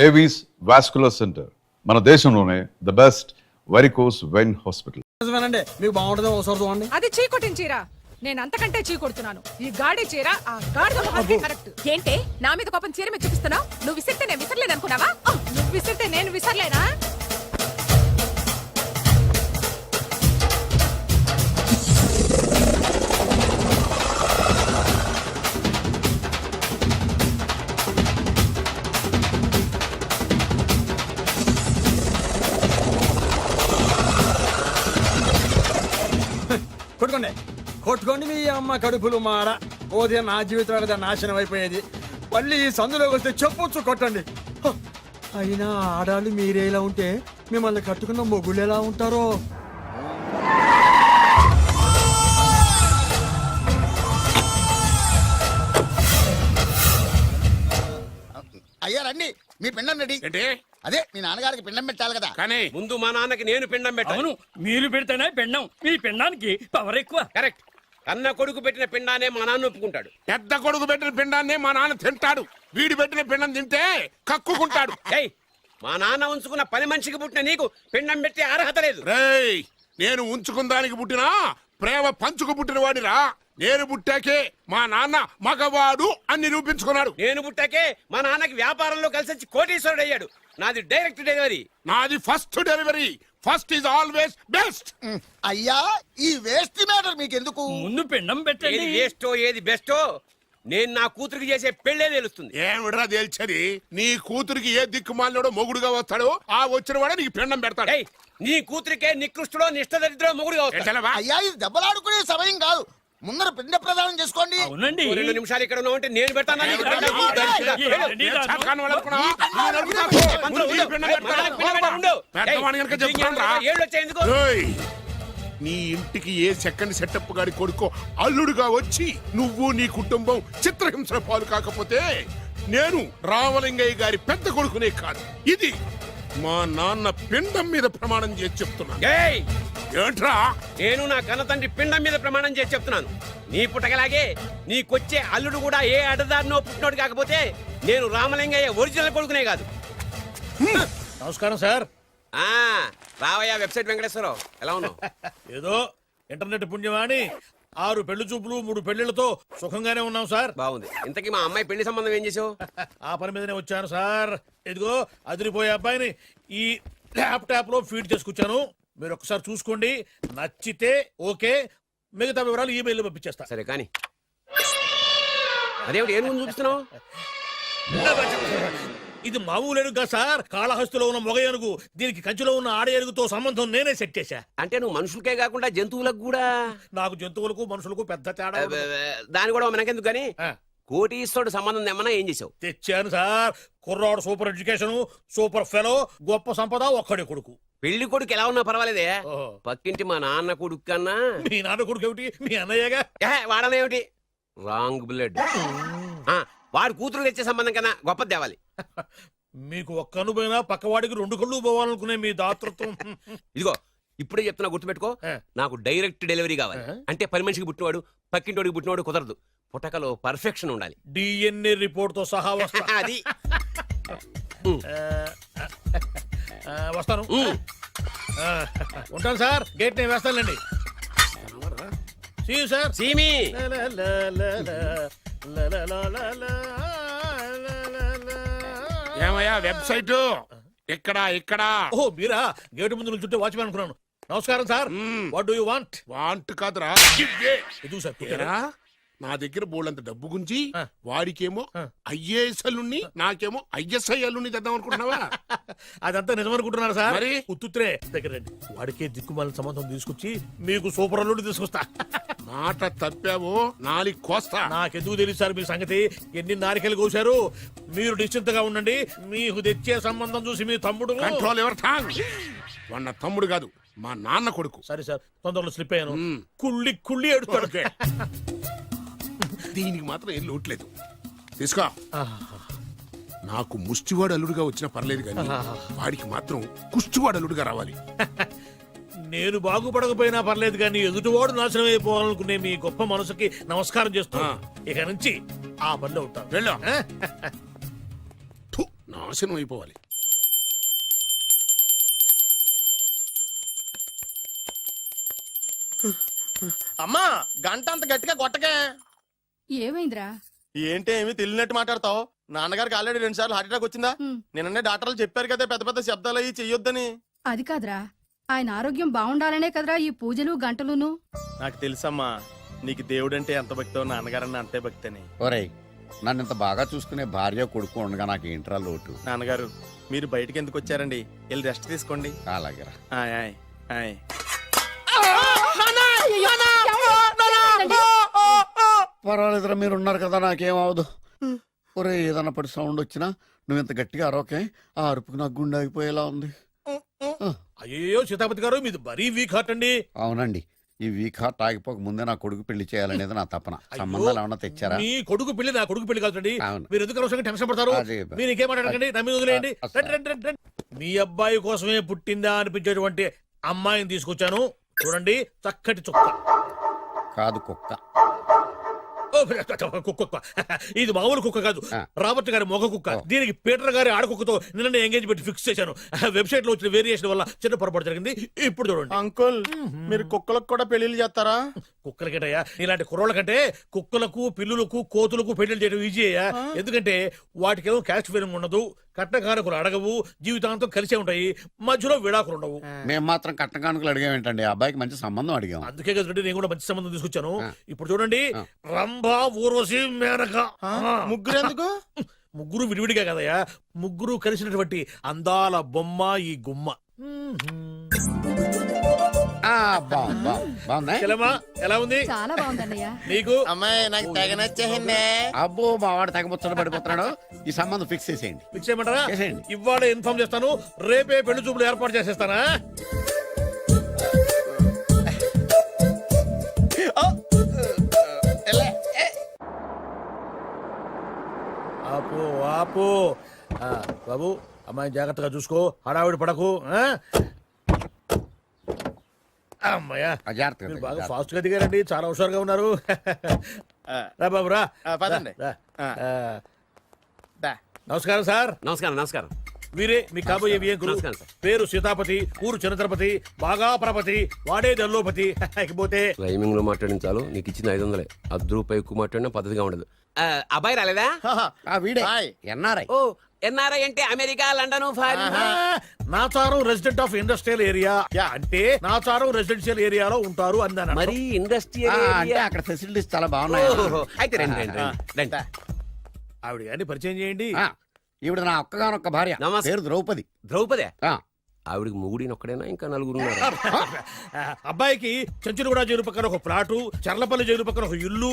Avis vascular centre, మన దేశంలోనే the best varicose vein hospital. మీకు బాగుంటుంది ఒకసారి చూడండి. అది చీకొట్టిన చీర, నేను అంతకంటే చీకొడుతున్నాను. ఈ గాడి చీర ఆ గాడిద మొహానికి కరెక్ట్. ఏంటే నా మీద కోపం చీర మీద చూపిస్తున్నావు? నువ్వు విసిరితే నేను విసరలేదు అనుకున్నావా? నువ్వు విసిరితే నేను విసరలేనా? కొట్టుకోండి కొట్టుకోండి మీ అమ్మ కడుపులు మాడ. ఓదే నా జీవితం కదా నాశనం అయిపోయేది. మళ్ళీ ఈ సందులోకి వస్తే చెప్పొచ్చు కొట్టండి. హ! అయినా ఆడాళ్ళు మీరేలా ఉంటే మిమ్మల్ని కట్టుకున్న మొగుళ్ళు ఎలా ఉంటారో. అయ్యా రండి, మీ పిండం రెడీ. ఏంటి? అదే మీ నాన్నగారికి పిండం పెట్టాలి కదా. కానీ ముందు మా నాన్నకి నేను పిండం పెట్టాను. అవును, మీరు పెడితేనే పిండం. మీ పిండానికి పవర్ ఎక్కువ. కరెక్ట్. కన్న కొడుకు పెట్టిన పిండానే మా నాన్న ఒప్పుకుంటాడు. పెద్ద కొడుకు పెట్టిన పిండాన్ని మా నాన్న తింటాడు. వీడి పెట్టిన పిండం తింటే కక్కుకుంటాడు. ఏయ్, మా నాన్న ఉంచుకున్న పని మనిషికి పుట్టిన నీకు పిండం పెట్టే అర్హత లేదు. రేయ్, నేను ఉంచుకున్న దానికి పుట్టినా ప్రేమ పంచుకు పుట్టిన వాడిరా. నేను పుట్టాకే మా నాన్న మగవాడు అని నిరూపించుకున్నాడు. నేను పుట్టాకే మా నాన్నకి వ్యాపారంలో కలిసి వచ్చి కోటీశ్వరుడు అయ్యాడు. నాది డైరెక్ట్ డెలివరీ. నాది first delivery. First is always best. అయ్యా, ఈ వేస్ట్ మ్యాటర్ మీకెందుకు? ముందు పిండం ఏది పెట్టండి. వేస్టో ఏది బెస్టో నేను నా కూతురికి చేసే పెళ్ళే తెలుస్తుంది. ఏమిడ్రా తేల్చది? నీ కూతురికి ఏ దిక్కుమాలినోడో మొగుడుగా వస్తాడో ఆ వచ్చిన వాడే నీకు పిండం పెడతాడు. ఏయ్, నీ కూతురికే నికృష్టుడో నిష్టదరిద్రో మొగుడుగా వస్తాడు. తెలవా? అయ్యా, ఇది దెబ్బలాడుకునే సమయం కాదు. ముందర పిండ ప్రదానం చేసుకోండి. అవునండి. 2 నిమిషాలు ఇక్కడ ఉన్నావు అంటే నేను పెడతాను. నీకు పిండం. ఏంటండి నేను రాను? చాకాను వాళ్ళనుకున్నావా? నువ్వు నడుపుతావు. ముందు నీ పిండం పెడతాను. పెద్దవాడిని కనుక చెప్తాను రా. ఏళ్ళు వచ్చాయి ఎందుకు? ఏయ్, నీ ఇంటికి ఏ సెకండ్ సెటప్ గాడి కొడుకో అల్లుడుగా వచ్చి నువ్వు నీ కుటుంబం చిత్రహింసల పాలు కాకపోతే నేను రామలింగయ్య గారి పెద్ద కొడుకునే కాదు, ఇది మా నాన్న పిండం మీద ప్రమాణం చేసి చెప్తున్నాను. ఏయ్, ఏంట్రా? నేను నా కన్న తండ్రి పిండం మీద ప్రమాణం చేసి చెప్తున్నాను. నీ పుట్టగలాగే నీకొచ్చే అల్లుడు కూడా ఏ అడదారినో పుట్టినోడు కాకపోతే నేను రామలింగయ్య ఒరిజినల్ కొడుకునే కాదు. నమస్కారం సార్. ఆ రావయ్యా వెబ్సైట్ వెంకటేశ్వరరావు, ఎలా ఉన్నావు? ఏదో ఇంటర్నెట్ పుణ్యమాని 6 పెళ్లి చూపులు 3 పెళ్లిళ్లతో సుఖంగానే ఉన్నాం సార్. బాగుంది. ఇంతకీ మా అమ్మాయి పెళ్లి సంబంధం ఏం చేసావు? ఆ పని మీదనే వచ్చాను సార్. ఇదిగో అదిరిపోయే అబ్బాయిని ఈ ల్యాప్టాప్ లో ఫీడ్ చేసుకొచ్చాను. మీరు ఒకసారి చూసుకోండి, నచ్చితే ఓకే, మిగతా వివరాలు ఈమెయిల్ పంపించేస్తా. సరే కానీ అదేమిటి ఏం ముందు చూపిస్తున్నావు? ఇది మామూలు ఏనుగు సార్, కాళహస్తిలో ఉన్న మొగ ఏనుగు. దీనికి కంచిలో ఉన్న ఆడ ఏనుగుతో సంబంధం నేనే సెట్ చేశా. అంటే నువ్వు మనుషులకే కాకుండా జంతువులకు కూడా? నాకు జంతువులకు మనుషులకు పెద్ద తేడా ఉండదు. దాని కూడా మనకెందుకు కానీ ఆ, కోటీశ్వరుడు సంబంధం ఏమన్నా ఏం చేసావు? తెచ్చాను సార్. కుర్రాడు సూపర్ ఎడ్యుకేషన్, సూపర్ ఫెలో, గొప్ప సంపద, ఒక్కడే కొడుకు. పెళ్లి కొడుకు ఎలా ఉన్నా పర్వాలేదే, ఓహో. పక్కింటి మా నాన్న కొడుకు కన్నా మీ నాన్న కొడుకు ఏమిటి? మీ అన్నయ్యగా. వాడనేమిటి రాంగ్ బ్లడ్. వాడు కూతురు తెచ్చే సంబంధం కన్నా గొప్పది తేవాలి. మీకు ఒక్క అనుభవైనా పక్కవాడికి 2 కళ్ళు పోవాలనుకునే మీ దాతృత్వం. ఇదిగో ఇప్పుడే చెప్తున్నా, గుర్తుపెట్టుకో. ఆ. నాకు డైరెక్ట్ డెలివరీ కావాలి. అంటే పని మనిషికి పుట్టినవాడు పక్కింటోడికి పుట్టినవాడు కుదరదు. పుట్టకలో పర్ఫెక్షన్ ఉండాలి. డిఎన్ఏ రిపోర్ట్ తో సహా వస్తా. అది వస్తాను. ఉంటాను సార్. గేట్ నేను వేస్తానండి. సార్ సీమి ఏమయ్యా వెబ్సైట్ ఇక్కడ ఇక్కడ? ఓ మీరా? గేటు ముందు నుంచుంటే వాచ్మెన్ అనుకున్నాను. నమస్కారం sir. What do you want? Want కాదురా, ఎదుగు సార్. ఏరా, నా దగ్గర బోళ్ళంత డబ్బు గుంచి ఆ. వాడికేమో ఐఏఎస్ అల్లుణ్ణి నాకేమో ఐఎస్ఐ అల్లుణ్ణి తెద్దాం అనుకుంటున్నావా? అదంతా నిజమనుకుంటున్నారు సార్. మరి? ఉత్తుత్రే దగ్గర రండి. వాడికే దిక్కుమాలిన సంబంధం తీసుకొచ్చి మీకు సూపర్ అల్లుడు తీసుకొస్తా. మాట తప్పావో నాలి కోస్తా. నాకెందుకు తెలియదు సార్ మీ సంగతి. ఎన్ని నారికలు కోశారు. మీరు నిశ్చింతగా ఉండండి. మీకు తెచ్చే సంబంధం చూసి మీ తమ్ముడు. Control your tongue. వాడు నా తమ్ముడు కాదు, మా నాన్న కొడుకు. సరే సార్, తొందరలో స్లిప్ అయ్యాను. కుళ్ళి కుళ్ళి ఏడుస్తాడు. ఓకే. దీనికి మాత్రం ఏం లోట్లేదు. తీసుకో. నాకు ముష్టివాడు అల్లుడుగా వచ్చినా పర్లేదు కానీ వాడికి మాత్రం కుష్టివాడు అల్లుడుగా రావాలి. నేను బాగుపడకపోయినా పర్లేదు కానీ ఎదుటివాడు నాశనం అయిపోవాలనుకునే మీ గొప్ప మనసుకి నమస్కారం చేస్తున్నా. ఇక నుంచి ఆ పనిలో ఉంటాను. వెళ్ళు. నా నాశనం అయిపోవాలి. అమ్మా గంట అంత గట్టిగా కొట్టకే. ఏమైందిరా? ఏంటి ఏమి తెలియనట్టు మాట్లాడతావు? నాన్నగారికి ఆల్రెడీ 2 సార్లు హార్ట్ అటాక్ వచ్చిందా? నిన్ననే డాక్టర్లు చెప్పారు కదా పెద్ద పెద్ద శబ్దాలు అయ్యి చెయ్యొద్దని. అది కాదురా, ఆయన ఆరోగ్యం బాగుండాలనే కదరా ఈ పూజలు గంటలును. నాకు తెలుసమ్మా నీకు దేవుడంటే ఎంత భక్తో నాన్నగారన్న అంతే భక్తి అని. ఒరేయ్, నన్ను ఇంత బాగా చూసుకునే భార్య కొడుకు ఉండగా నాకు ఏంట్రా లోటు? నాన్నగారు మీరు బయటికి ఎందుకు వచ్చారండి? వెళ్ళి రెస్ట్ తీసుకోండి. అలాగేరా. ఆయ్ ఆయ్ ఆయ్. పర్వాలేదురా, మీరు ఉన్నారు కదా, నాకేం అవదు. ఒరే, ఏదన్నా పడి సౌండ్ వచ్చినా నువ్వు ఇంత గట్టిగా అరవకే. ఆ అరుపుకి నాకు గుండె ఆగిపోయేలా ఉంది. అయ్యో సీతాపతి గారు మీది మరీ వీక్ హార్ట్ అండి. అవునండి, ఈ వీక్ హార్ట్ ఆగిపోక ముందే నా కొడుకు పెళ్లి చేయాలనేది నా తపన. సంబంధాలు ఏమన్నా తెచ్చారా? మీ కొడుకు పెళ్లి నా కొడుకు పెళ్లి కాదండి. అవును. మీరు ఎందుకు అవసరంగా టెన్షన్ పడతారు? అదే. మీరు ఇంకేం మాట్లాడకండి, నా మీద వదిలేయండి. అసలు. రండి, రండి, రండి, రండి. మీ అబ్బాయి కోసమే పుట్టిందా అనిపించేటువంటి అమ్మాయిని తీసుకొచ్చాను. చూడండి, చక్కటి చుక్క. కాదు, కుక్క. ఓ, కుక్క. ఇది మామూలు కుక్క కాదు, ఆ. రాబర్ట్ గారి మొగ కుక్క. దీనికి పీటర్ గారి ఆడకుక్కతో నిన్న ఎంగేజ్మెంట్ ఫిక్స్ చేశాను. వెబ్సైట్ లో వచ్చిన వేరియేషన్ వల్ల చిన్న పొరపాటు జరిగింది. ఇప్పుడు చూడండి. అంకుల్ మీరు కుక్కలకు కూడా పెళ్లిళ్ళు చేస్తారా? కుక్కలకేటయ్యా, ఇలాంటి కుర్రోళ్ళ కంటే కుక్కలకు, పిల్లులకు, కోతులకు పెళ్లి చేయడం ఈజీ అయ్యా. ఎందుకంటే వాటికేమో క్యాస్ట్ ఫీలింగ్ ఉండదు, కట్నకానుకలు అడగవు, జీవితాంతం కలిసే ఉంటాయి, మధ్యలో విడాకులు ఉండవు. మేము మాత్రం కట్నకానుకలు అడిగామేంటండి? అబ్బాయికి మంచి సంబంధం అడిగాం. అందుకే కదండి నేను కూడా మంచి సంబంధం తీసుకొచ్చాను. ఇప్పుడు చూడండి, ఆ. రంభా, ఊర్వశి, మేనక. ముగ్గురు ఎందుకు? ముగ్గురు విడివిడిగా కదయ్యా, ముగ్గురు కలిసినటువంటి అందాల బొమ్మ ఈ గుమ్మ. బాగుందా? చెల్లెమ్మా, ఎలా ఉంది చాలా బాగుందన్నయ్య. నీకు? అమ్మాయి నాకు తెగ నచ్చేసిందే. అబ్బో, మా వాడు తగ్గబుచ్చట పడిపోతున్నాడు. ఈ సంబంధం ఫిక్స్ చేసేయండి. ఫిక్స్ చేయమంటారా? చేసేయండి. ఇవాళ ఇన్ఫార్మ్ చేస్తాను, రేపే పెళ్లి చూపులు ఏర్పాటు చేసేస్తానా? ఆపు ఆపు. బాబు, అమ్మాయి జాగ్రత్తగా చూసుకో, హడావిడి పడకు. అమ్మాయ్యా, జాగ్రత్తగా మీరు దిగు, బాగా జాగ్రత్తగా. ఫాస్ట్ గా దిగారండి, చాలా హుషారుగా ఉన్నారు. రా బాబు రా. పదండి. రా. దా. నమస్కారం సార్. నమస్కారం నమస్కారం. వీరే మీ కాబోయే వియంకులు. నమస్కారం సార్. పేరు సీతాపతి, ఊరు చంద్రపతి, బాగా ప్రపతి, వాడే దల్లోపతి. ఇకపోతే రైమింగ్ లో మాట్లాడించాలు, నీకు ఇచ్చిన 500. ₹10 ఎక్కువ మాట్లాడినా పద్ధతిగా ఉండదు. అబ్బాయి రాలేదా? ఆ వీడే హాయ్. ఎన్ఆర్ఐ. ఓ, ఎన్ఆర్ఐ అంటే America, London, foreign. Nacharam resident of industrial area అంటే నాచారం రెసిడెన్షియల్ ఏరియాలో ఉంటారు అందాను. మరి ఇండస్ట్రియల్ అంటే అక్కడ ఫెసిలిటీస్ చాలా బాగున్నాయి. అయితే రండి రండి రండి, రండి. ఆవిడ గారిని పరిచయం చేయండి. ఈవిడ నా ఒక్కగానొక్క భార్య, నమస్తే. పేరు ద్రౌపది. ద్రౌపదే? ఆ, ఆవిడికి మొగుడిని ఒక్కడైనా ఇంకా 4 ఉన్నారు. అబ్బాయికి చెంచులగూడ జైలు పక్కన ఒక ప్లాటు, చర్లపల్లి జైలు పక్కన ఒక ఇల్లు,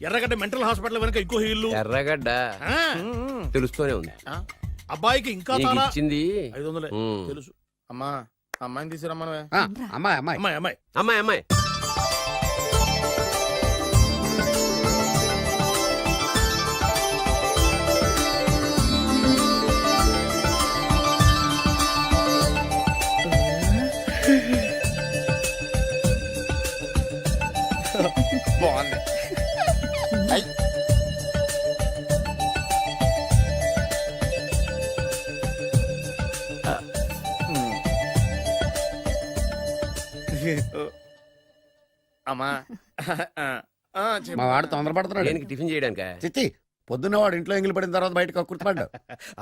ఎర్రగడ్డ మెంటల్ హాస్పిటల్ వెనక ఇంకో ఇల్లు. ఎర్రగడ్డ ఆ, తెలుస్తూనే ఉంది. అబ్బాయికి ఇంకా నీకు చాలా ఇచ్చింది 500 ఉమ్. తెలుసు. అమ్మా అమ్మాయిని తీసుకురమ్మనవే. అమ్మాయి అమ్మాయి. అమ్మాయి అమ్మాయి అమ్మాయి అమ్మాయి. బాగుంది. అమ్మా మా వాడు తొందరపడుతున్నాడు. దేనికి టిఫిన్ చేయడానిక? చిచ్చి, పొద్దున్న వాడు ఇంట్లో ఎంగిలి పడిన తర్వాత బయటకు కుర్తుపడ్డాడు.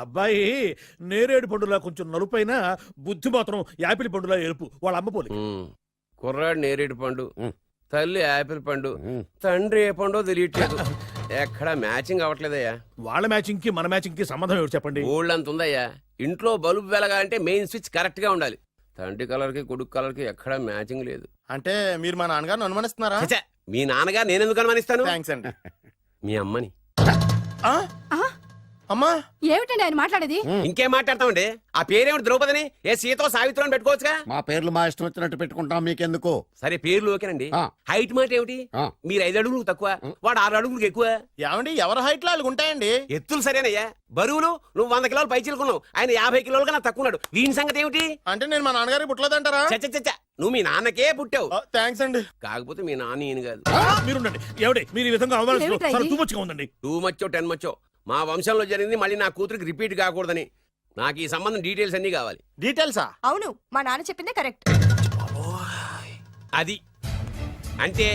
అబ్బాయి నేరేడు పండులా కొంచెం నలుపైన, బుద్ధి మాత్రం యాపిల్ పండులా ఎరుపు. వాళ్ళ అమ్మ పోలి. కుర్రాడు నేరేడు పండు, ఉమ్. తల్లి యాపిల్ పండు, ఉమ్. తండ్రి ఏ పండో తెలియట్లేదు. ఎక్కడ మ్యాచింగ్ అవ్వట్లేదయ్యా. వాళ్ళ మ్యాచింగ్ కి మన మ్యాచింగ్ కి సంబంధం ఏమిటి చెప్పండి? ఊళ్ళంత ఉందయ్యా. ఇంట్లో బల్బు వెలగాలంటే మెయిన్ స్విచ్ కరెక్ట్ గా ఉండాలి. తండ్రి కలర్ కి కొడుకు కలర్ కి ఎక్కడ మ్యాచింగ్ లేదు. అంటే మీరు మా నాన్నగారిని అనుమానిస్తున్నారా? ఛ, మీ నాన్నగారు నేనెందుకు అనుమానిస్తాను? థ్యాంక్స్ అండి. మీ అమ్మని. ఆ? అమ్మా ఏమిటండి ఆయన మాట్లాడేది? ఇంకేం మాట్లాడతామండి? ఆ పేరేమిటి ద్రౌపదిని? ఏ సీతో సావిత్రం అని పెట్టుకోవచ్చుగా. మా పేర్లు మా ఇష్టం వచ్చినట్టు పెట్టుకుంటాం, మీకెందుకు? సరే, పేర్లు ఓకేనండి. ఆ. హైట్ మాట ఏమిటి? ఆ. మీరు 5 అడుగులు తక్కువ, వాడు 6 అడుగులకు ఎక్కువ. ఏమండి ఎవరి హైట్ లో వాళ్ళకి ఉంటాయండి. ఎత్తులు సరేనయ్యా. బరువులు నువ్వు 100 కిలోలు పై చిలుకున్నావు, ఆయన 50 కిలోలుగా నాకు తక్కువ ఉన్నాడు. వీని సంగతి ఏమిటి? అంటే నేను మా నాన్నగారికి పుట్టలేదంటారా? చచ్చ, నువ్వు మీ నాన్నకే పుట్టావు. థ్యాంక్స్ అండి. కాకపోతే మీ నాన్న ఈయన కాదు. మీరుండండి. ఏమిటి మీరు ఈ విధంగా అవమానిస్తున్నారు? ఏమిటా ఇది? చాలా తూమొచ్చిగా ఉందండి. 2 మచ్చో 10 మచ్చో మా వంశంలో జరిగింది మళ్ళీ నా కూతురికి రిపీట్ కాకూడదని. నాకు ఈ సంబంధం డీటెయిల్స్ అన్నీ కావాలి. డీటెయిల్సా? అవును మా నాన్న చెప్పిందే కరెక్ట్. అది అంటే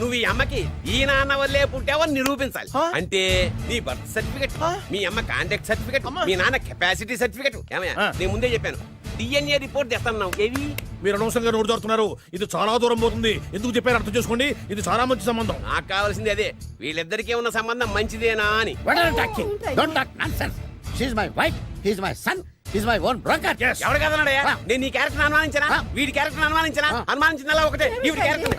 నువ్వు ఈ అమ్మకి ఈ నాన్న వల్లే పుట్టావని నిరూపించాలి. అంటే నీ బర్త్ సర్టిఫికెట్, మీ అమ్మ కాంటాక్ట్ సర్టిఫికెట్, మీ నాన్న కెపాసిటీ సర్టిఫికెట్. ఏమయ్యా, నేను ముందే చెప్పాను DNA రిపోర్ట్ తెస్తాను. ఏవి మీరు అనవసరంగా నోరు జారుతున్నారు. ఇది చాలా దూరం పోతుంది. ఎందుకు చెప్పారు అర్థం చేసుకోండి. ఇది చాలా మంచి సంబంధం. నాకు కావాల్సింది అదే, వీళ్ళిద్దరికీ ఉన్న సంబంధం మంచిదేనా అని. ఎవరు కదన్నాడయ్యా? నేను నీ క్యారెక్టర్ అనుమానించనా? వీడి క్యారెక్టర్ అనుమానించనా? అనుమానించిన ఒకటే వీడి క్యారెక్టర్.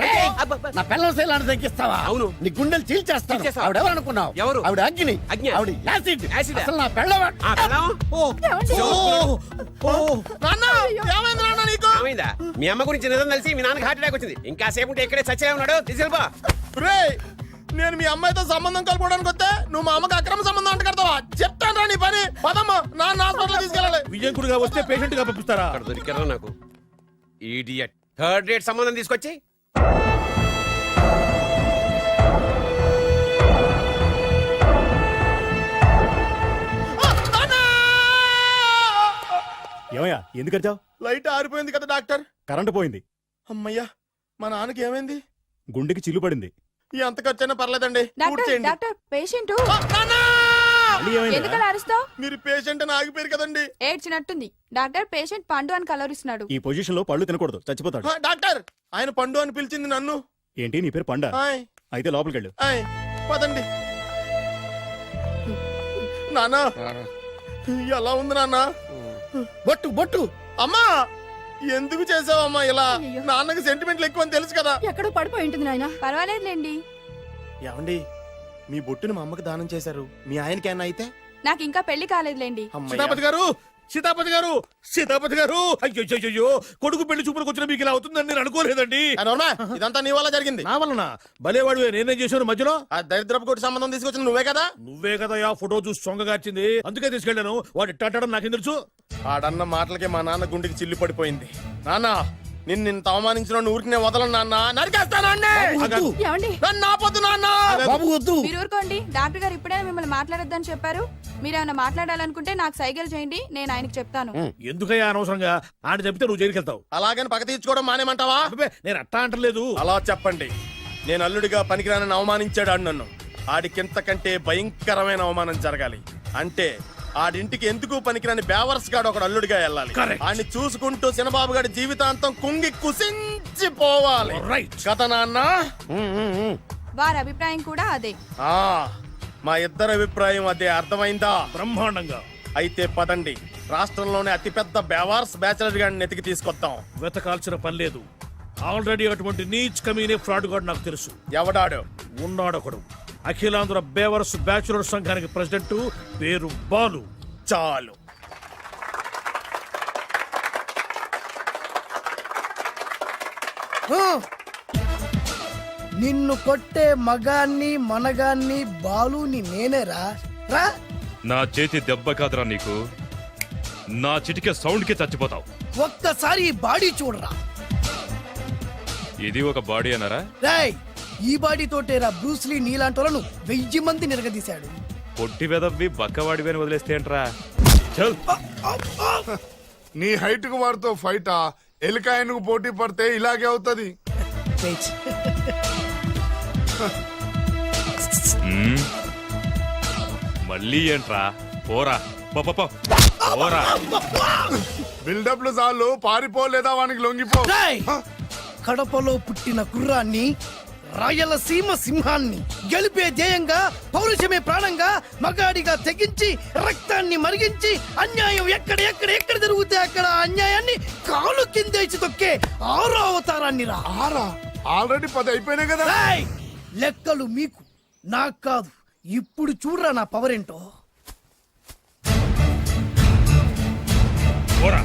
నా పిల్లల శైలాన్ని తగ్గిస్తావా? అవును. నీ గుండెలు చీల్చేస్తాను. చీల్చేస్తావా? ఆవిడ ఎవరు అనుకున్నావు? ఎవరు? ఆవిడ అగ్ని. అగ్ని. ఆవిడ యాసిడ్. యాసిడ్. అసలు నా పిల్లవ. ఆ పిల్లం? ఏమైందా? మీ అమ్మ గురించి నిజం తెలిసి మీ నాన్నకి హార్ట్ అటాక్ వచ్చింది. ఇంకా సేపు ఉంటే ఇక్కడే చచ్చలే ఉన్నాడు. తీసుకెళ్ళిపో. నేను మీ అమ్మాయితో సంబంధం కలుపుకోవడానికి వస్తే నువ్వు మా అమ్మకి అక్రమ సంబంధం అంట కడతావా? చెప్తాను రా నీ పని. పదమ్మా, నాన్న హాస్పిటల్ తీసుకెళ్ళాలి. విజయకుడిగా వస్తే పేషెంట్ గా పంపిస్తారా? అక్కడ దొరికారా నాకు ఈడియట్. థర్డ్ రేట్ సంబంధం తీసుకొచ్చి ఏమయ్యా ఎందుకు వచ్చావు? లైట్ ఆరిపోయింది కదా డాక్టర్. కరెంటు పోయింది. అమ్మయ్యా, మా నాన్నకి ఏమైంది? గుండెకి చిల్లు పడింది. ఎంత ఖర్చైనా పర్లేదండి. పూర్తి చేయండి. డాక్టర్ పేషెంట్ మళ్ళీ ఏమైందిరా? ఎందుకలా అరుస్తావు? మీరు పేషెంట్ అని ఆగిపోయారు కదండి. ఏడ్చినట్టుంది. డాక్టర్ పేషెంట్ పండు అని కలరిస్తున్నాడు. ఈ పొజిషన్ లో పళ్ళు తినకూడదు, చచ్చిపోతాడు. డాక్టర్, ఆయన పండు అని పిలిచింది నన్ను. ఏంటి నీ పేరు పండా? ఆయ్, అయితే లోపలికి వెళ్ళు. ఆయ్, పదండి. నాన్న, ఎలా ఉంది నాన్న? బొట్టు బొట్టు. అమ్మా, ఎందుకు చేసావమ్మా ఇలా? నాన్నకి సెంటిమెంట్లు ఎక్కువ అని తెలుసు కదా. ఎక్కడో పడిపోయి ఉంటుంది నాయన. పర్వాలేదులేండి. ఏమండి, మీ బొట్టుని మా అమ్మకి దానం చేశారు. మీ ఆయనకేనా అయితే? నాకు ఇంకా పెళ్లి కాలేదులేండి. సీతాపతి గారు, సీతాపతి గారు, సీతాపతి గారు. అయ్యో, కొడుకు పెళ్లి చూపులకు వచ్చిన మీకు ఇలా అవుతుందని నేను అనుకోలేదండి. ఇదంతా నీ వల్ల జరిగింది. నా వలన? భలేవాడు, నేనేం చేశాను మధ్యలో? ఆ దరిద్రపు కొట్టి సంబంధం తీసుకొచ్చిన నువ్వే కదా. నువ్వే కదా ఆ ఫోటో చూసి సొంగగార్చింది. అందుకే తీసుకెళ్ళాను. వాడు ఇట్టాడడం నాకేం తెలుసు? ఆడన్న మాటలకే మా నాన్న గుండెకి చిల్లు పడిపోయింది. నాన్న, నిన్ను అవమానించిన ఊరికి నేను వదలను నాన్న. నరికేస్తాను. ఏమండి? నన్ను ఆపొద్దు నాన్న. బాబు వద్దు. మీరు ఊరుకోండి. డాక్టర్ గారు ఇప్పుడే మిమ్మల్ని మాట్లాడొద్దని చెప్పారు. మీరేమైనా మాట్లాడాలనుకుంటే నాకు సైగలు చేయండి, నేను ఆయనకి చెప్తాను. ఎందుకయ్యా అనవసరంగా? ఆయన చెప్తే నువ్వు జైలుకి వెళ్తావు. అలాగని పక్క తీర్చుకోవడం మానేమంటావా? నేను అట్టా అంటలేదు. అలా చెప్పండి. నేను అల్లుడిగా పనికిరానని అవమానించాడు ఆడు నన్ను. ఆడికింతకంటే భయంకరమైన అవమానం జరగాలి. అంటే ఆడింటికి ఎందుకు పనికిరాని బేవర్స్ గాడు ఒకడు అల్లుడిగా వెళ్ళాలి. ఆడిని చూసుకుంటూ చిన్నబాబు గారి జీవితాంతం కుంగి కుసించిపోవాలి. కదా నాన్న? వారి అభిప్రాయం కూడా అదే. మా ఇద్దరి అభిప్రాయం అదే. అర్థమైందా? బ్రహ్మాండంగా. అయితే పదండి, రాష్ట్రంలోనే అతిపెద్ద బేవార్స్ బ్యాచిలర్ గాడిని ఎతికి తీసుకొద్దాం. వెతకాల్సిన పని లేదు. ఆల్రెడీ అటువంటి నీచ్ కమీనే ఫ్రాడ్ గాడు నాకు తెలుసు. ఎవడాడు? ఉన్నాడొకడు. అఖిలాంధ్ర బేవర్స్ బ్యాచులర్ సంఘానికి ప్రెసిడెంట్, పేరు బాలు. చాలు. నిన్ను కొట్టే మగాన్ని మనగాన్ని బాలుని నేనేరా. రా. నా చేతి దెబ్బ కాదురా నీకు, నా చిటికే సౌండ్ కి చచ్చిపోతావు. ఒక్కసారి ఈ బాడీ చూడరా. ఇది ఒక బాడీ అన్నారా? రాయ్, ఈ బాడీ తోటేరా బ్రూస్లీ నీలాంటోలను 1000 మంది నిరగదీశాడు. పొట్టి వెదవ్వి బక్కవాడివి అని వదిలేస్తే ఏంట్రా? చల్. నీ హైట్ కు వాడితో ఫైటా? ఎలికాయనకు పోటీ పడితే ఇలాగే అవుతుంది. మళ్ళీ ఏంట్రా? పోరా పోరా. బిల్డప్లు చాలు, పారిపోలేదా వానికి లొంగిపో. కడపలో పుట్టిన కుర్రాన్ని, రాయలసీమ సింహాన్ని గెలిపే ధ్యేయంగా, పౌరుషమే ప్రాణంగా, మగాడిగా తెగించి రక్తాన్ని మరిగించి అన్యాయం ఎక్కడ జరుగుతే అక్కడ అన్యాయాన్ని కాలు కిందేసి తొక్కే 6వ అవతారాన్ని రా. ఆల్రెడీ 10 అయిపోయినాయి కదా. లెక్కలు మీకు, నాకు కాదు. ఇప్పుడు చూడరా నా పవర్ ఏంటో. పోరా.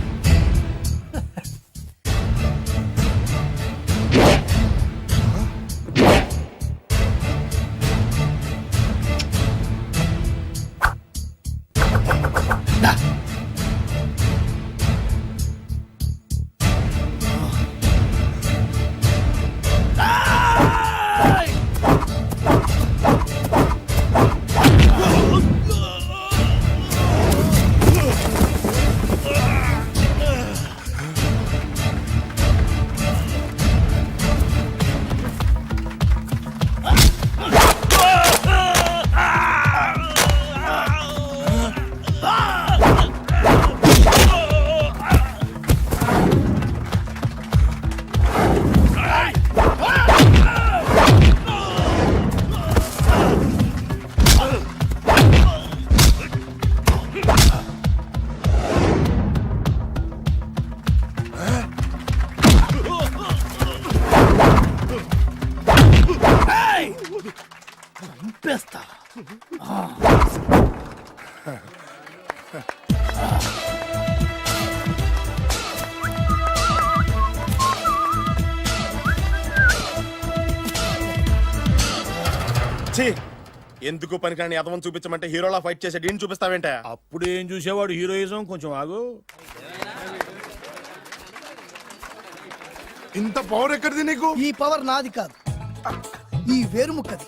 ఛీ! ఎందుకు పనికిరాని అదవం చూపించమంటే హీరోలా ఫైట్ చేసే డీన్ చూపిస్తావేంట? అప్పుడు ఏం చూసేవాడు హీరోయిజం, కొంచెం ఆగు. ఇంత పవర్ ఎక్కడిది నీకు? ఈ పవర్ నాది కాదు, ఈ వేరుముక్కది.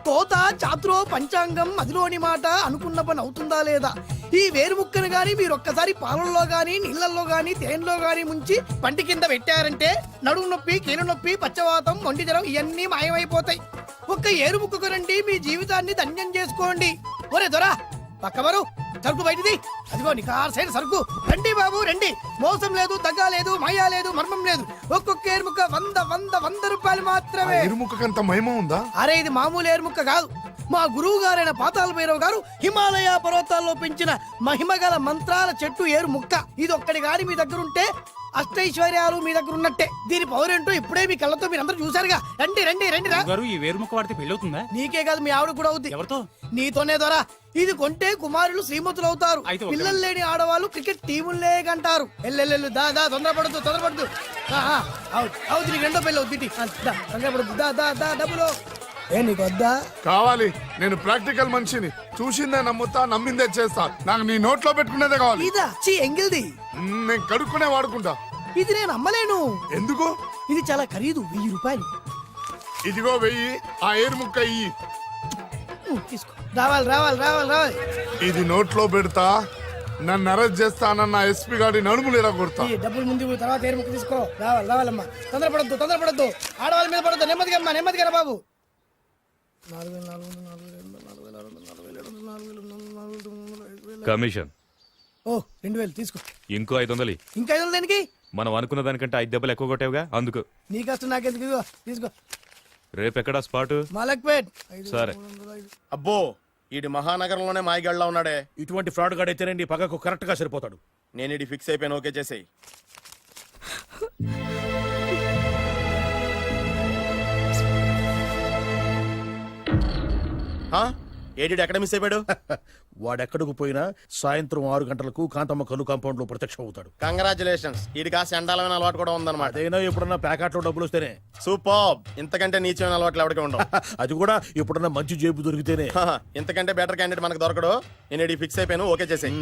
తోత చాతురో పంచాంగం మదిలోని మాట అనుకున్న పని అవుతుందా లేదా? ఈ వేరుముక్కను గాని మీరు ఒక్కసారి పాలల్లో గాని నీళ్ళల్లో గాని తేనెలో గాని ముంచి పంటి కింద పెట్టారంటే నడుము నొప్పి, కీలు నొప్పి, పచ్చవాతం, మొండి జ్వరం ఇవన్నీ మాయమైపోతాయి. ఒక్క ఏరుముక్కకు రండి, మీ జీవితాన్ని ధన్యం చేసుకోండి. ఒరే దొరా పక్కవరు, సరుకు బయటిది. అదిగో నికార్సైన సరుకు. రండి బాబు రండి, మోసం లేదు, దగ్గ లేదు, మాయా లేదు, మర్మం లేదు. ఒక్కొక్క ఏరుముక్క 100 రూపాయలు మాత్రమే. ఎరుముకంత మహిమ ఉందా? అరే ఇది మామూలు ఏరుముక్క కాదు, మా గురువు గారైన పాతాళ భైరవ్ గారు హిమాలయ పర్వతాల్లో పెంచిన మహిమగల మంత్రాల చెట్టు ఏరు ముక్క. ఇది ఒక్కడి గాని మీ దగ్గర ఉంటే అష్టైశ్వర్యాలు మీ దగ్గర ఉన్నట్టే. దీని పవర్ ఏంటో ఇప్పుడే మీ కళ్ళతో మీరు అందరూ చూసారుగా. రండి రండి రండి రా. ఈ వేరుముక్క వాడితే పెళ్లి అవుతుందా? నీకే కాదు మీ ఆవిడ కూడా అవుద్ది. ఎవరితో? నీతోనే ద్వారా. ఇది కొంటే కుమారులు శ్రీమంతులు అవుతారు. పిల్లలు లేని ఆడవాళ్ళు క్రికెట్ టీములే కంటారు. ఎల్లెల్లెల్లు దా దా, తొందరపడద్దు. అవుతుంది, నీకు రెండో పెళ్ళి అవుతుంది. తొందరపడద్దు, దా దా దా, డబ్బులు ఏ నీకు వద్దా? కావాలి. నేను ప్రాక్టికల్ మనిషిని, చూసిందే నమ్ముతా, నమ్మిందే చేస్తా. నాకు నీ నోట్లో పెట్టుకునేదే కావాలి. ఇదా చీ ఎంగిల్ది. నేను కడుక్కునే వాడుకుంటా. ఇది నేను అమ్మలేను. ఎందుకు? ఇది చాలా ఖరీదు, 1000 రూపాయలు. ఇదిగో 1000, ఆ ఏరు ముక్క ఇయ్యి. తీసుకో. రావాలి. ఇది నోట్లో పెడతా, నన్ను అరెస్ట్ చేస్తానన్న ఎస్పీ గారి నడుములు ఇలా కొడతా. ఈ డబ్బులు ముందు తర్వాత ఏరు ముక్క తీసుకో. రావాలమ్మా. తొందరపడద్దు. ఆడవాళ్ళ మీద పడద్దు. నెమ్మదిగా రా బాబు. 4,000, కమిషన్. ఓ 2000 తీసుకో. ఇంకో 500. ఇంకా 500 దేనికి? మనం అనుకున్న దానికంటే 5 దెబ్బలు ఎక్కువ కొట్టావుగా, అందుకు. నీ కష్టం నాకెందుకు? ఇదిగో తీసుకో. రేపెక్కడా స్పాట్? మలక్పేట్. సరే. అబ్బో, ఈడి మహానగరంలోనే మాయగాళ్ళ ఉన్నాడే. ఇటువంటి ఫ్రాడ్ గాడు అయితేనండి పక్కకు కరెక్ట్ గా సరిపోతాడు. నేను ఇది ఫిక్స్ అయిపోయాను, ఓకే చేసేయి. ఏడి ఎక్కడ మిస్ అయిపోయాడు? వాడెక్కడికి పోయినా సాయంత్రం 6 గంటలకు కాంతమ్మ కల్లు కాంపౌండ్ లో ప్రత్యక్షం అవుతాడు. కంగ్రాచులేషన్స్, ఈడి కాస్త ఎండాలమైన అలవాటు కూడా ఉందన్నమాట. అదైనా ఎప్పుడన్నా ప్యాకెట్లో డబ్బులు వస్తేనే. సూపర్, ఇంతకంటే నీచమైన అలవాట్లు ఎవరికి ఉండవు. అది కూడా ఎప్పుడన్నా మంచి జేబు దొరికితేనే. ఇంతకంటే బెటర్ క్యాండిడేట్ మనకు దొరకడు. నేను ఇది ఫిక్స్ అయిపోయాను, ఓకే చేసేయి.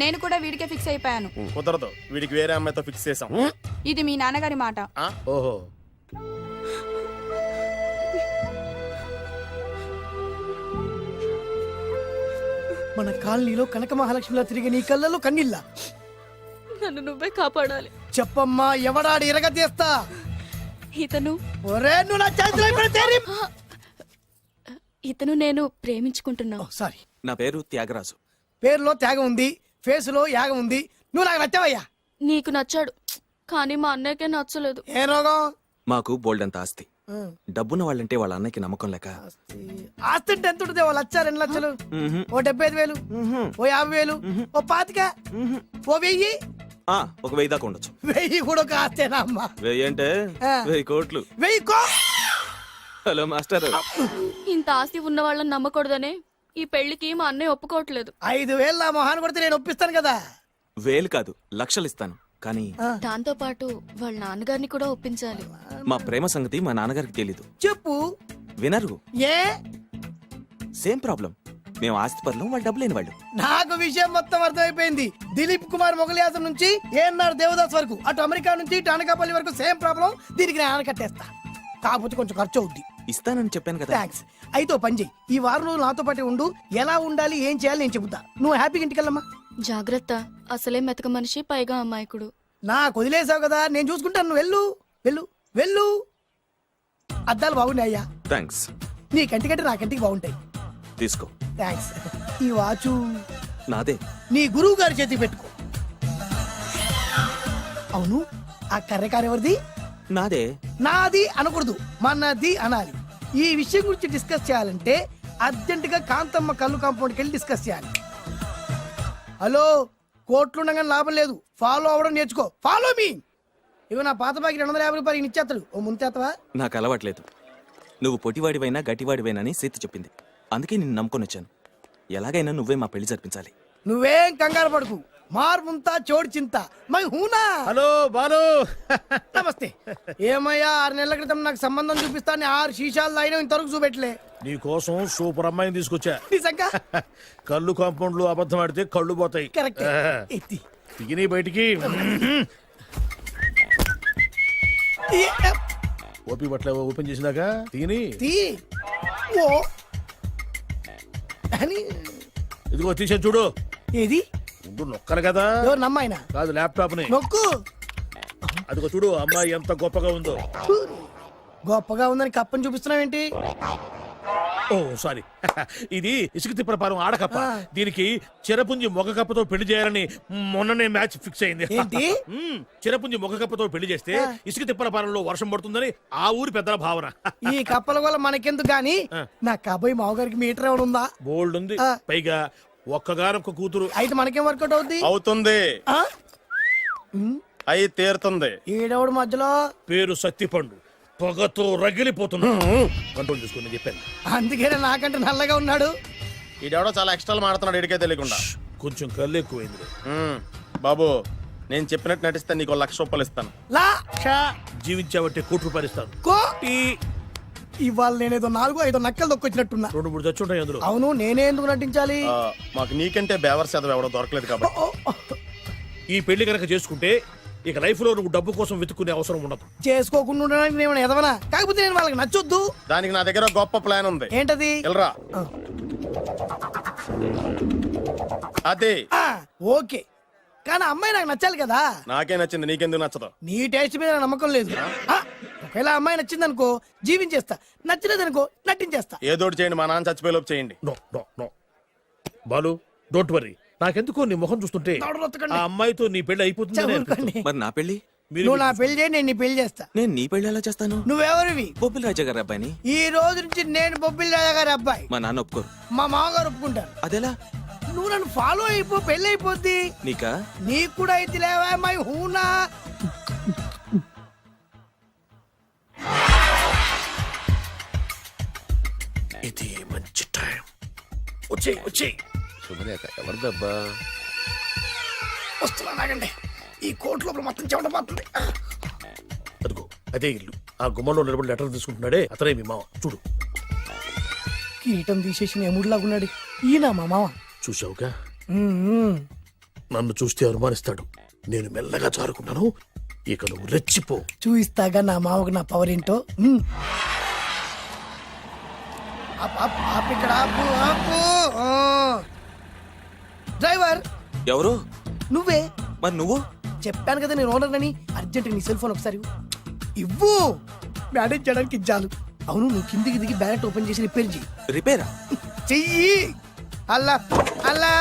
నేను కూడా వీడికే ఫిక్స్ అయిపోయాను. కుదరదు, వీడికి వేరే అమ్మాయితో ఫిక్స్ చేసాం. ఇది మీ నాన్నగారి మాట. ఓహో, మన కాలనీలో కనక మహాలక్ష్మిలా తిరిగి నీ కళ్ళలో కన్నీళ్ళ. నన్ను నువ్వే కాపాడాలి. చెప్పమ్మా, ఎవడాడి ఎరగ తీస్తా. ఇతను ఒరే నువ్వు నా చేతిలో పెడితే ఇతను నేను ప్రేమించుకుంటున్నావు. సారీ, నా పేరు త్యాగరాజు. పేరులో త్యాగం ఉంది, ఫేసులో యాగం ఉంది. నువ్వు నాకు నచ్చావయ్యా. నీకు నచ్చాడు, కానీ మా అన్నయ్యకే నచ్చలేదు. ఏ రోగం? మాకు బోల్డంత ఆస్తి. డబ్బున్న వాళ్ళంటే వాళ్ళ అన్నకి నమ్మకం లేక. ఆస్తి అంటే ఎంత ఉంటుంది? 1,00,000, 2 లక్షలు, ఓ 75,000, ఓ 50,000, ఓ 25,000, ఓ 1000. ఒక 1000 దాకా ఉండొచ్చు. 1000 కూడా ఒక ఆస్తేనా అమ్మా? 1000 అంటే 1000 కోట్లు. 1000 హలో మాస్టర్. ఇంత ఆస్తి ఉన్న వాళ్ళని నమ్మకూడదనే ఈ పెళ్లికి మా అన్నయ్య ఒప్పుకోవట్లేదు. 5,000 నా మొహాన్ని కొడితే నేను ఒప్పిస్తాను కదా. 1000 కాదు, లక్షలు ఇస్తాను, కానీ దాంతో పాటు వాళ్ళ నాన్నగారిని కూడా ఒప్పించాలి. మా ప్రేమ సంగతి మా నాన్నగారికి తెలీదు. చెప్పు. వినరు. ఏ? Same problem. మేము ఆస్తి పనులు, వాళ్ళు డబ్బు లేని వాళ్ళు. నాకు విషయం మొత్తం అర్థమైపోయింది. దిలీప్ కుమార్ మొగలియాసం నుంచి ఏఎన్ఆర్ దేవదాస్ వరకు, అటు అమెరికా నుంచి ఇటు అనకాపల్లి వరకు సేమ్ ప్రాబ్లం. దీనికి నేను కట్టేస్తా, కాకపోతే కొంచెం ఖర్చు అవుద్ది. ఇస్తానని చెప్పాను కదా. థ్యాంక్స్. అయితే ఓ పని చెయ్యి, ఈ వారం రోజులు నాతో పాటు ఉండు. ఎలా ఉండాలి, ఏం చేయాలి నేను చెబుతా. నువ్వు హ్యాపీగా ఇంటికి వెళ్ళమ్మా. జాగ్రత్త, అసలే మెతక మనిషి, పైగా అమాయకుడు. నాకు వదిలేసావు కదా, నేను చూసుకుంటాను. నువ్వు వెళ్ళు వెళ్ళు వెళ్ళు. అద్దాలు బాగున్నాయ్యా. థ్యాంక్స్. నీ కంటికంటే నా కంటికి బాగుంటాయి. తీసుకో. థ్యాంక్స్. ఈ వాచు నాదే. నీ గురువు గారి చేతికి పెట్టుకో. అవును, ఆ కర్రెకారు ఎవరిది? నాదే. నాది అనకూడదు, మనది అనాలి. ఈ విషయం గురించి డిస్కస్ చేయాలంటే అర్జెంటుగా కాంతమ్మ కల్లు కాంపౌండ్కి వెళ్ళి డిస్కస్ చేయాలి. హలో, కోట్లుండగానే లాభం లేదు. ఫాలో అవ్వడం నేర్చుకో. Follow me. ఇవి నా పాత బాకి 250 రూపాయలు ఇచ్చేస్తాడు. ఓ ముంతేత్తవా? నాకు అలవాట్లేదు. నువ్వు పొట్టివాడివైనా గట్టివాడివైనా సీత చెప్పింది, అందుకే నిన్ను నమ్ముకొని వచ్చాను. ఎలాగైనా నువ్వే మా పెళ్లి జరిపించాలి. నువ్వేం కంగారు పడుకు. మార్ ముంతా చోడు చింత మై హూనా. హలో బాలు. నమస్తే. ఏమయ్యా 6 నెలల క్రితం నాకు సంబంధం చూపిస్తాను 6 శీషాలు తాగినా ఇంతవరకు చూపెట్టలే. నీ కోసం సూపర్ అమ్మాయిని తీసుకొచ్చా. నిజంగా కళ్ళు కాంపౌండ్లు అబద్ధం ఆడితే కళ్ళు పోతాయి. కరెక్ట్. ఎత్తి. తిగిని బయటికి. ఓపి బట్ల ఓపెన్ చేసినాక తిగిని. తీ. ఓ అని. ఇదిగో తీసే చూడు. ఏది? ఉండు నొక్కరు కదా. ఎవరు నమ్మాయినా? కాదు ల్యాప్టాప్ ని నొక్కు. అదిగో చూడు అమ్మాయి ఎంత గొప్పగా ఉందో. గొప్పగా ఉందని కప్పని చూపిస్తున్నావేంటి? ఓ సారీ. ఇది ఇసుక తిప్పల పారం ఆడకప్ప. దీనికి చిరపుంజి మొగ కప్పతో పెళ్లి చేయాలని మొన్ననే మ్యాచ్ ఫిక్స్ అయింది. ఏంటి? చిరపుంజి మొగ కప్పతో పెళ్లి చేస్తే ఇసుక తిప్పల పారంలో వర్షం పడుతుందని ఆ ఊరి పెద్దల భావన. ఈ కప్పల వల్ల మనకెందుకు గాని నా కాబోయే మావగారికి మీటర్ ఏమైనా ఉందా? బోల్డ్ ఉంది. పైగా ఒక్కగానొక్క కూతురు. అయితే మనకేం వర్కౌట్ అవుద్ది? అవుతుంది. అయి తీరుతుంది. ఈడవుడు మధ్యలో పేరు సత్తిపండు. పొగతో రగిలిపోతున్నా. కంట్రోల్ చూసుకుని చెప్పాను. అందుకేనే నాకంటే నల్లగా ఉన్నాడు. ఈడెవడో చాలా ఎక్స్ట్రాలు మాడుతున్నాడు ఇడికే తెలియకుండా. కొంచెం కళ్ళు ఎక్కువైంది. బాబు నేను చెప్పినట్టు నటిస్తే నీకు 1,00,000 రూపాయలు ఇస్తాను. జీవించావంటే ₹1,00,000 ఇస్తాను. ఇవాళ నేనేదో 4-5 నక్కలు దొక్కొచ్చినట్టున్నా. 2-3 చచ్చుంటాయి అందులో. అవును, నేనే ఎందుకు నటించాలి? మాకు నీకంటే బేవర్ చదువు ఎవడో దొరకలేదు కాబట్టి. ఈ పెళ్లి కనుక చేసుకుంటే ఇక లైఫ్ లో నువ్వు డబ్బు కోసం వెతుక్కునే అవసరం ఉండదు. చేసుకోకుండా ఉండడానికి నేను ఎదవనా? కాకపోతే నేను వాళ్ళకి నచ్చొద్దు. దానికి నా దగ్గర గొప్ప ప్లాన్ ఉంది. ఏంటది? వెళ్ళరా. అదే. ఓకే, కానీ అమ్మాయి నాకు నచ్చాలి కదా. నాకే నచ్చింది, నీకెందుకు నచ్చదు? నీ టేస్ట్ మీద నాకు నమ్మకం లేదు. ఒకవేళ అమ్మాయి నచ్చింది అనుకో జీవించేస్తా, నచ్చలేదనుకో నటించేస్తా. ఏదోటి చేయండి, మా నాన్న చచ్చిపోయేలోపు చేయండి. No no no Balu, don't worry. నాకెందుకో నీ ముఖం చూస్తుంటే ఆ అమ్మాయితో నీ పెళ్లి అయిపోతుంది. మరి నా పెళ్లి? నువ్వు నా పెళ్లి చేయి, నేను నీ పెళ్లి చేస్తా. నేను నీ పెళ్లి ఎలా చేస్తాను? నువ్వెవరివి? బొబ్బిలి రాజా గారి అబ్బాయిని. ఈ రోజు నుంచి నేను బొబ్బిలి రాజా గారి అబ్బాయి. మా నాన్న ఒప్పుకోరు. మా మామగారు ఒప్పుకుంటారు. అదెలా? నువ్వు నన్ను ఫాలో అయిపో, పెళ్లి అయిపోద్ది. నీకా? నీకు కూడా అయితే లేవా మై హూనా. ఇది మంచి టైం. వచ్చేయ్ వచ్చేయ్. శుభలేఖ ఎవరిదబ్బా? వస్తున్నా నాగండి. ఈ కోట్ లోపల మొత్తం చెమట పోతుంది. అదిగో అదే ఇల్లు. ఆ గుమ్మంలో నిలబడి లెటర్ తీసుకుంటున్నాడే అతనే మీ మామ. చూడు. కిరీటం తీసేసి ఎముడిలాగున్నాడు. ఈయన మా మామ. చూసావుగా? నన్ను చూస్తే అనుమానిస్తాడు. నేను మెల్లగా జారుకున్నాను. ఇక నువ్వు రెచ్చిపో. చూయిస్తాగా నా మామకు నా పవర్ ఏంటో. ఇక్కడ డ్రైవర్ ఎవరు? నువ్వే. మరి నువ్వు? చెప్పాను కదా నేను ఓనర్ అని. అర్జెంట్ నీ సెల్ ఫోన్ ఒకసారి ఇవ్వు. మేనేజ్ చేయడానికి ఇచ్చాను. అవును, నువ్వు కిందికి దిగి బ్యాలెట్ ఓపెన్ చేసి రిపేర్ చెయ్యి. రిపేరా? చెయ్యి. అల్లా అల్లా.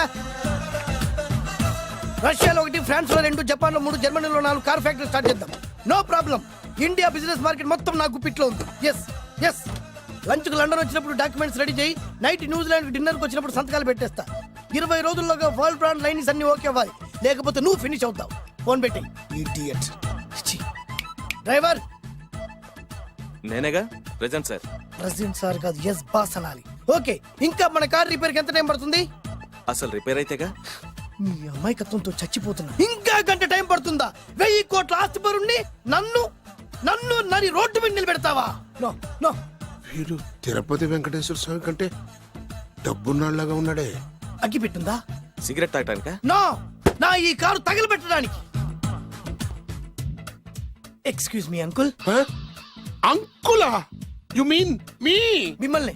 రష్యాలో 1, ఫ్రాన్స్ లో 2, జపాన్ లో 3, జర్మనీలో 4 కార్ ఫ్యాక్టరీ స్టార్ట్ చేద్దాం. No problem. India business market మొత్తం నా గుప్పిట్లో ఉంది. Yes yes. లంచ్ కు లండన్ వచ్చినప్పుడు డాక్యుమెంట్స్ రెడీ చేయి. నైట్ న్యూజిలాండ్ డిన్నర్ కు వచ్చినప్పుడు సంతకాలు పెట్టేస్తా. 20 రోజుల్లోగా వరల్డ్ బ్రాండ్ లైన్స్ అన్ని ఓకే అవ్వాలి, లేకపోతే నువ్వు ఫినిష్ అవుతావు. ఫోన్ పెట్టి. ఇడియట్. డ్రైవర్. నేనేగా ప్రెజెంట్ సార్. ప్రెసిడెంట్ సార్ కాదు, ఎస్ బాస్ అనాలి. ఓకే, ఇంకా మన కార్ రిపేర్ కి ఎంత టైం పడుతుంది? అసలు రిపేర్ అయితేగా. మీ అమాయకత్వంతో చచ్చిపోతున్నా. ఇంకా గంట టైం పడుతుందా? 1000 కోట్ల ఆస్తి పరుణ్ణి నన్ను నన్ను నరి రోడ్డు మీద నిలబెడతావా? No no. వీడు తిరుపతి వెంకటేశ్వర స్వామి కంటే డబ్బున్నాళ్ళగా ఉన్నాడే. అగ్గి పెట్టుందా? సిగరెట్ తాగటానికా? నో, నా ఈ కారు తగలబెట్టడానికి. Excuse me uncle. అంకులా? You mean me? మిమ్మల్ని.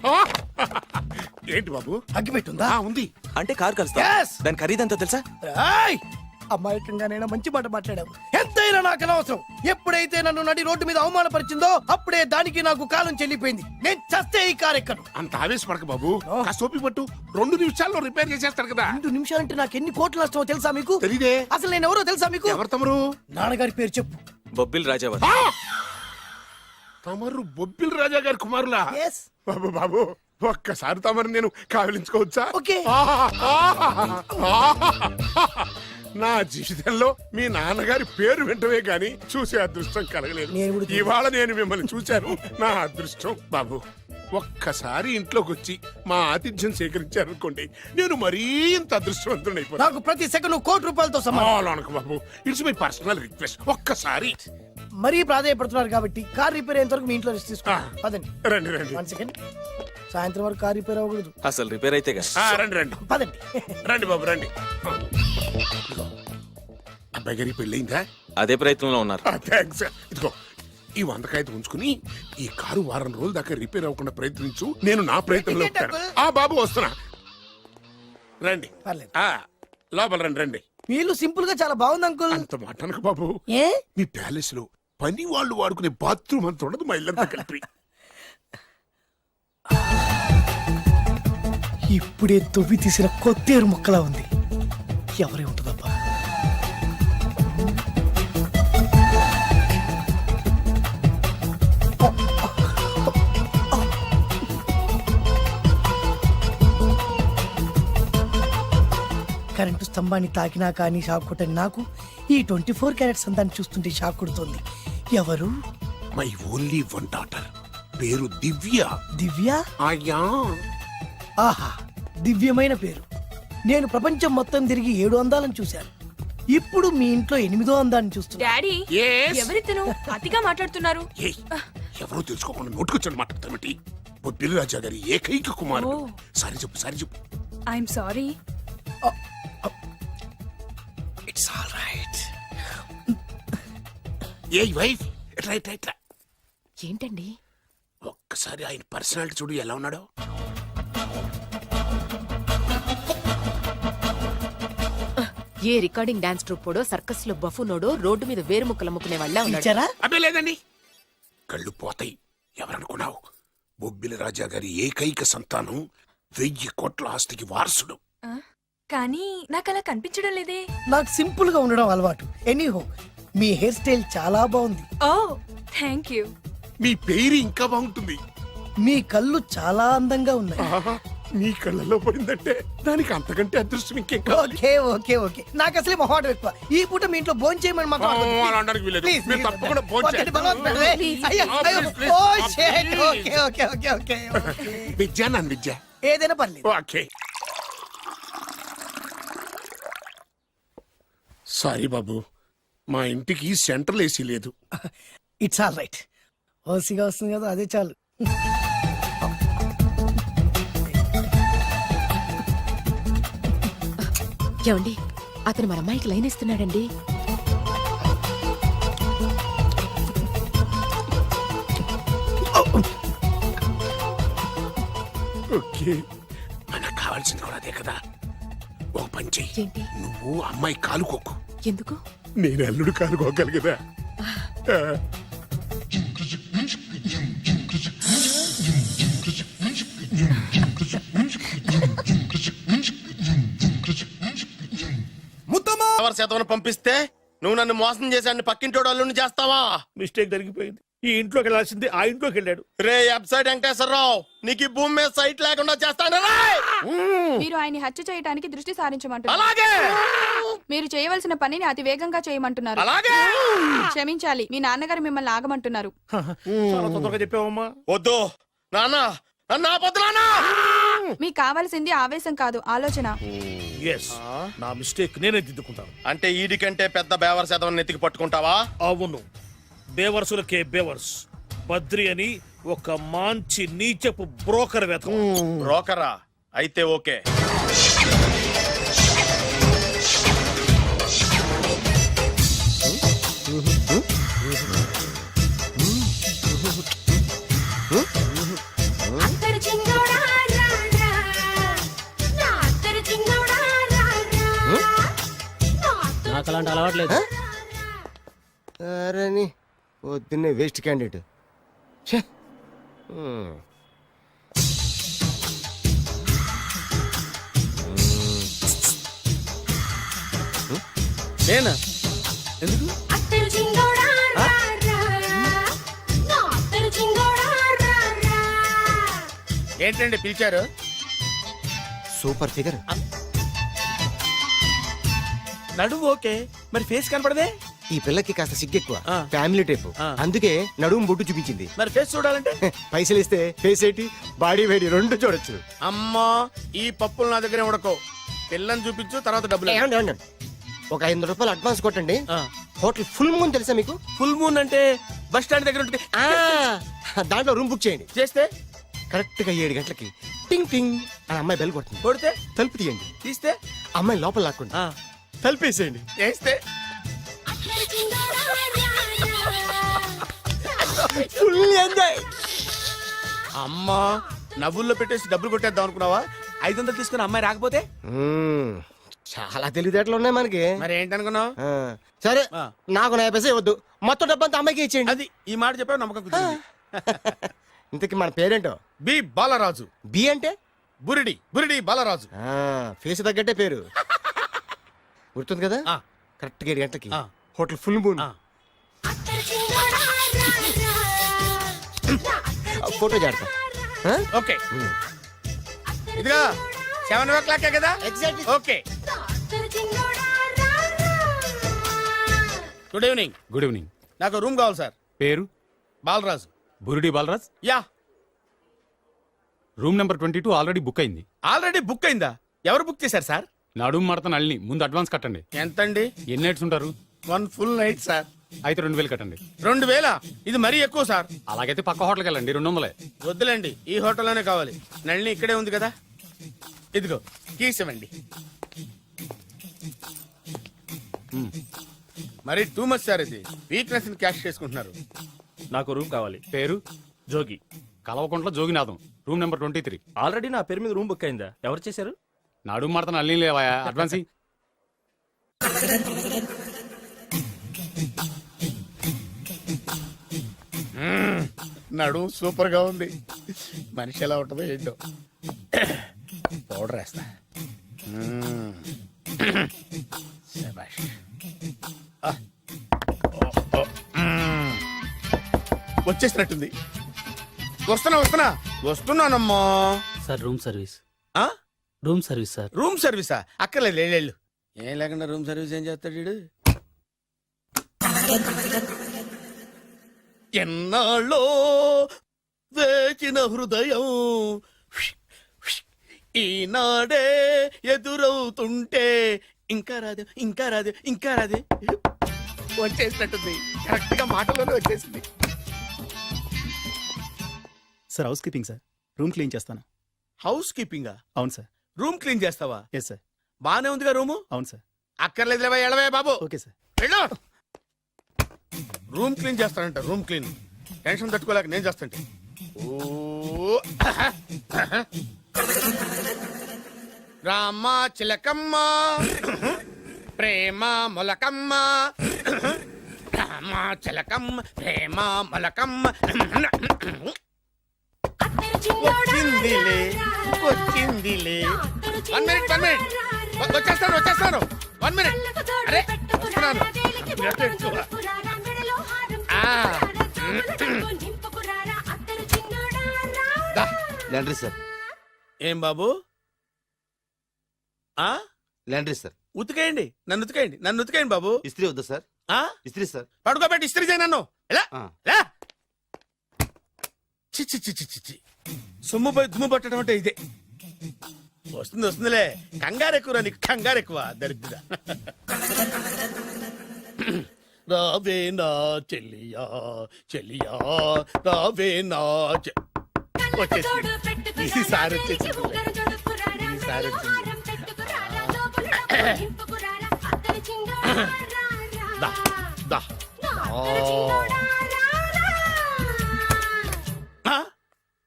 ఏంటి బాబు? అగ్గి పెట్టుందా? ఉంది. అంటే కార్ కలుస్తా. Yes. దాని ఖరీదంతా తెలుసా? అమాయకంగానైనా మంచి మాట మాట్లాడావు. ఎంతైనా నాకు అనవసరం. ఎప్పుడైతే నన్ను నడి రోడ్డు మీద అవమానపరిచిందో అప్పుడే దానికి నాకు కాలం చెల్లిపోయింది. నేను చస్తే ఈ కారు ఎక్కను. అంత ఆవేశపడక బాబు. ఆ సోపి పట్టు 2 నిమిషాల్లో రిపేర్ చేసేస్తాడు కదా. 2 నిమిషాలంటే నాకు ఎన్ని కోట్లు నష్టమో తెలుసా మీకు? తెలీదే. అసలు నేను ఎవరో తెలుసా మీకు? ఎవరు తమరు? నాన్నగారి పేరు చెప్పు. బొబ్బిల్ రాజావారు. తమరు బొబ్బిల్ రాజా గారి కుమారులా? Yes. బాబు బాబు, ఒక్కసారి తమరు నేను కావలించుకోవచ్చా? ఓకే. నా జీవితంలో మీ నాన్నగారి పేరు వెంటనే గాని చూసే అదృష్టం కలగలేదు. ఇవాళ నేను మిమ్మల్ని చూశాను. నా అదృష్టం. బాబు ఒక్కసారి ఇంట్లోకి వచ్చి మా ఆతిథ్యం సేకరించారనుకోండి నేను మరీ ఇంత అదృష్టవంతుడైపోతాను. నాకు ప్రతి second ₹1,00,00,000 Babu it's my personal request. ఒక్కసారి మరీ ప్రాధాన్యపడుతున్నారు కాబట్టి కార్ రిపేర్ అయ్యేంత వరకు మీ ఇంట్లో రెస్ట్ తీసుకోండి. పదండి. రండి రండి. 1 సెకండ్. సాయంత్రం వరకు కార్ రిపేర్ అవ్వకూడదు. అసలు రిపేర్ అయితే రండి రండి పదండి. రండి బాబు రండి. అబ్బాయి గారి పెళ్ళయిందా? అదే ప్రయత్నంలో ఉన్నారు. థ్యాంక్స్. ఇదిగో ఈ 100 కాగితం ఉంచుకుని ఈ కారు వారం రోజుల దాకా రిపేర్ అవ్వకుండా ప్రయత్నించు. నేను నా ప్రయత్నంలో ఉంటాను. ఆ బాబు వస్తున్నా. రండి. పర్లేదు. లోపల రండి రండి. వీళ్ళు సింపుల్ గా చాలా బాగుంది అంకుల్. అంత మాట అనకు బాబు. ఏ మీ ప్యాలెస్ లో పని వాళ్ళు వాడుకునే బాత్రూమ్ అంత ఉండదు మా ఇల్లంతా కలిపి. ఇప్పుడే తొవ్వి తీసిన కొత్తేరు ముక్కలా ఉంది. ఎవరే ఉంటుందబ్బా? కరెంటు స్తంభాన్ని తాకినా కానీ షాక్ కొట్టని నాకు ఈ 24 క్యారెట్స్ అందాన్ని చూస్తుంటే షాక్ కొడుతుంది. ఎవరు? My only 1 daughter. పేరు దివ్య. దివ్య? అయ్యా ఆహా, దివ్యమైన పేరు. నేను ప్రపంచం మొత్తం తిరిగి 7 అందాలను చూశాను. ఇప్పుడు మీ ఇంట్లో 8వ అందాన్ని చూస్తున్నా. Daddy Yes? ఎవరితను అతిగా మాట్లాడుతున్నారు? ఏయ్, ఎవరో తెలుసుకోకుండా నోటుకొచ్చాడు మాట్లాడతామటి. బొబ్బిలి రాజా గారి ఏకైక కుమారుడు. సారీ చెప్పు సారీ చెప్పు. I'm sorry. It's all right. A wife right right. ఏంటండి? ఒక్కసారి ఆయన పర్సనాలిటీ చూడు ఎలా ఉన్నాడో. ఏ రికార్డింగ్ డాన్స్ ట్రూపోడో సర్కస్ లో బఫునోడో రోడ్డు మీద వేరు ముక్కలు అమ్ముకునే వాళ్ళ ఇచ్చారా? అబ్బే లేదండి. కళ్ళు పోతాయి. ఎవరనుకున్నావు? బొబ్బిలి రాజా గారి ఏకైక సంతానం 1000 కోట్ల ఆస్తికి వారసుడు. కానీ నాకు అలా కనిపించడం లేదే. నాకు సింపుల్ గా ఉండడం అలవాటు. ఎనీహో మీ హెయిర్ స్టైల్ చాలా బాగుంది. ఓ థ్యాంక్ యూ. మీ పేరు ఇంకా బాగుంటుంది. మీ కళ్ళు చాలా అందంగా ఉన్నాయి. ఆహా, నీ కళ్ళలో పడిందంటే దానికి అంతకంటే అదృష్టం ఇంకేం కావాలి? Okay okay okay. నాకు అసలే మొహాటం ఎక్కువ. ఈ పూట మీ ఇంట్లో భోజనం చేయమని మాకు అలా అనడానికి వీలేదు. మీరు తప్పకుండా భోజనం చేయండి. విద్య నన్ను విద్య ఏదైనా పర్లేదు. ఓకే. సారీ బాబు, మా ఇంటికి సెంట్రల్ ఏసీ లేదు. It's all right. ఓసిగా వస్తుంది కదా, అదే చాలు. ఏమండి, అతను మన అమ్మాయికి లైన్ ఇస్తున్నాడండి. ఓకే, మనకు కావాల్సింది కూడా అదే కదా. ఓ పని చెయ్యి. నువ్వు అమ్మాయి కాలుకోకు. ఎందుకు? నేను అల్లుడు కాలుకోగలి కదా. శాతం పంపిస్తే నువ్వు నన్ను మోసం చేశాన్ని పక్కింటోడు అల్లుని చేస్తావా? మిస్టేక్ జరిగిపోయింది. ఈ ఇంట్లోకి వెళ్ళాల్సింది ఆ ఇంట్లోకి వెళ్ళాడు. రే వెబ్సైట్ వెంకటేశ్వరరావు, నీకు ఈ భూమి మీద సైట్ లేకుండా చేస్తాను. మీరు ఆయన్ని హత్య చేయడానికి దృష్టి సారించమంటున్నారు. అలాగే. మీరు చేయవలసిన పనిని అతి వేగంగా చేయమంటున్నారు. అలాగే. క్షమించాలి, మీ నాన్నగారు మిమ్మల్ని ఆగమంటున్నారు. చాలా తొందరగా చెప్పావమ్మా. వద్దు నాన్న, నన్ను ఆపొద్దు నాన్న. మీకు కావాల్సింది ఆవేశం కాదు, ఆలోచన. ఎస్, నా మిస్టేక్ నేనే దిద్దుకుంటాను. అంటే ఈడి కంటే పెద్ద బేవర్ శాతం నెత్తికి పట్టుకుంటావా? అవును, బేవర్సులకే బేవర్స్. బద్రి అని ఒక మంచి నీచపు బ్రోకర్ వేతం. బ్రోకరా? అయితే ఓకే. నాకు అలాంటి అలవాట్లేదు. అరే పొద్దున్నే వేస్ట్ క్యాండిడేట్. నేనా? ఎందుకు? ఏంటండి పిలిచారు? Super figure. నడువు ఓకే, మరి ఫేస్ కనపడదే. ఈ పిల్లకి కాస్త సిగ్గెక్కువ ఫ్యామిలీ టైప్ అందుకే నడుము బొట్టు చూపించింది. మరి ఫేస్ చూడాలంటే పైసలు ఇస్తే ఫేస్ ఏంటి బాడీ వేడి రెండు చూడొచ్చు. అమ్మా ఈ పప్పులు నా దగ్గర ఉడకో. పిల్లని చూపించు, తర్వాత డబ్బులు. ఏమండి, ఏమండి? ఒక 500 రూపాయలు అడ్వాన్స్ కొట్టండి. హోటల్ ఫుల్ మూన్ తెలుసా మీకు? ఫుల్ మూన్ అంటే బస్ స్టాండ్ దగ్గర ఉంటుంది. దాంట్లో రూమ్ బుక్ చేయండి. చేస్తే కరెక్ట్ గా 7 గంటలకి టింగ్ టింగ్ అని అమ్మాయి బెల్ కొడుతుంది. కొడితే తలుపు తీయండి. తీస్తే అమ్మాయి లోపల లాక్కోండి. తలుపేసేయండి. చేస్తే ఫుల్ ఎంజాయ్. అమ్మా నవ్వుల్లో పెట్టేసి డబ్బులు కొట్టేద్దాం అనుకున్నావా? 500 తీసుకుని అమ్మాయి రాకపోతే చాలా తెలివితేటలు ఉన్నాయి మనకి. మరి ఏంటనుకున్నావు? సరే నాకు 50 పైసే వద్దు, మొత్తం డబ్బంతా అమ్మాయికి ఇచ్చేయండి. అది ఈ మాట చెప్పావు, నమ్మకం కుదిరింది. ఇంతకీ మన పేరేంటో? బి బాలరాజు. బి అంటే బురిడి బురిడి బాలరాజు. ఫేస్ తగ్గట్టే పేరు. గుర్తుంది కదా? కరెక్ట్ గా 7 గంటలకి హోటల్ ఫుల్ మూన్. ఫోటో చేడతా. ఓకే ఇదిగా 7 o'clock కదా? Exactly. Okay. Good evening. Good evening. నాకు రూమ్ కావాలి సార్. పేరు? Balaraju. Burudi Balaraj. Yeah. Room number 22 already book అయింది. ఆల్రెడీ బుక్ అయిందా? ఎవరు బుక్ చేశారు సార్? నడుము మడత నల్ని. ముందు అడ్వాన్స్ కట్టండి. ఎంతండి? ఎన్ని నైట్స్ ఉంటారు? 1 full night సార్. అయితే 2000 కట్టండి. 2000? ఇది మరీ ఎక్కువ సార్. అలాగైతే పక్క హోటల్కి వెళ్ళండి, 200. వద్దులేండి, ఈ హోటల్లోనే కావాలి. నళిని ఇక్కడే ఉంది కదా. ఇదిగో కీస్ ఇవ్వండి. మరి టూ మచ్ సార్, ఇది వీక్నెస్ క్యాష్ చేసుకుంటున్నారు. నాకు రూమ్ కావాలి. పేరు? Jogi. Kalavakuntla Joginatham. Room number 23. Already నా పేరు మీద రూమ్ బుక్ అయిందా? ఎవరు చేశారు? నడుము మడత నల్లి లేవా? అడ్వాన్స్ ఇయ్యి. నడు సూపర్ గా ఉంది. మనిషి ఎలా ఉంటుందో ఏంటో. పౌడర్ వేస్తా. శభాష్. వచ్చేసినట్టుంది. వస్తున్నానమ్మా. Sir room service. Room service sir. Room సర్వీసా? అక్కర్లేదు, లేళ్ళు. ఏం లేకుండా రూమ్ సర్వీస్ ఏం చేస్తాడు వీడు? ఎన్నాళ్ళో వేచిన హృదయం ఈనాడే ఎదురవుతుంటే ఇంకా రాదు, ఇంకా రాదు, ఇంకా రాదు. వచ్చేసినట్టుంది. కరెక్ట్ గా మాటలోనే వచ్చేసింది. Sir house keeping sir. Room clean చేస్తాను. హౌస్ కీపింగా? అవును సార్. రూమ్ క్లీన్ చేస్తావా? ఎస్ సార్. బానే ఉందిగా రూము? అవును సార్. అక్కర్లేదు, ఎడవే బాబు. Okay sir. వెళ్ళు. రూమ్ క్లీన్ చేస్తానంట. రూమ్ క్లీన్ టెన్షన్ తట్టుకోలేక నేను చేస్తాంటే. ఓ రామ చిలకమ్మ ప్రేమ మొలకమ్మ, రామ చిలకమ్మ ప్రేమ మొలకమ్మ. వచ్చిందిలే వచ్చిందిలే. 1 minute. వచ్చేస్తాను. 1 minute. అరే వస్తున్నాను. Laundry sir. ఏం బాబు? Laundry sir. ఉతికేయండి, నన్ను ఉతికేయండి బాబు. ఇస్త్రీ వద్దా సార్? ఇస్త్రీ సార్. పడుకోబెట్టి ఇస్త్రీ చేయి నన్ను. ఎలా చి సొమ్ము పోయి దుమ్ము పట్టడం అంటే ఇదే. వస్తుందిలే. కంగారు ఎక్కువ, నీకు కంగారు ఎక్కువ. దరిద్ర. రావే నా చెల్లియా చెల్లియా రావే నా వచ్చేసింది. ఈసారి వచ్చేసింది.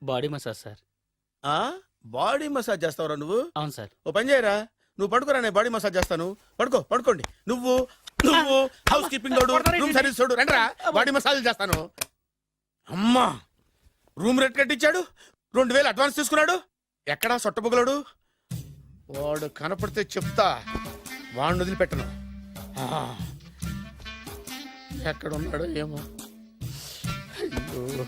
Body massage sir. Body massage చేస్తావురా నువ్వు? అవును సార్. ఓ పని చేయరా, నువ్వు పడుకోరా, నేను బాడీ మసాజ్ చేస్తాను. పడుకోండి. నువ్వు హౌస్ కీపింగ్ తోడు, రూమ్ సర్వీస్ తోడు, రండిరా బాడీ మసాజ్ చేస్తాను. అమ్మా రూమ్ రేట్ కట్టించాడు, 2000 అడ్వాన్స్ తీసుకున్నాడు. ఎక్కడా సొట్టబుగలాడు? వాడు కనపడితే చెప్తా, వాడిని వదిలిపెట్టను. ఎక్కడ ఉన్నాడో ఏమో. అయ్యో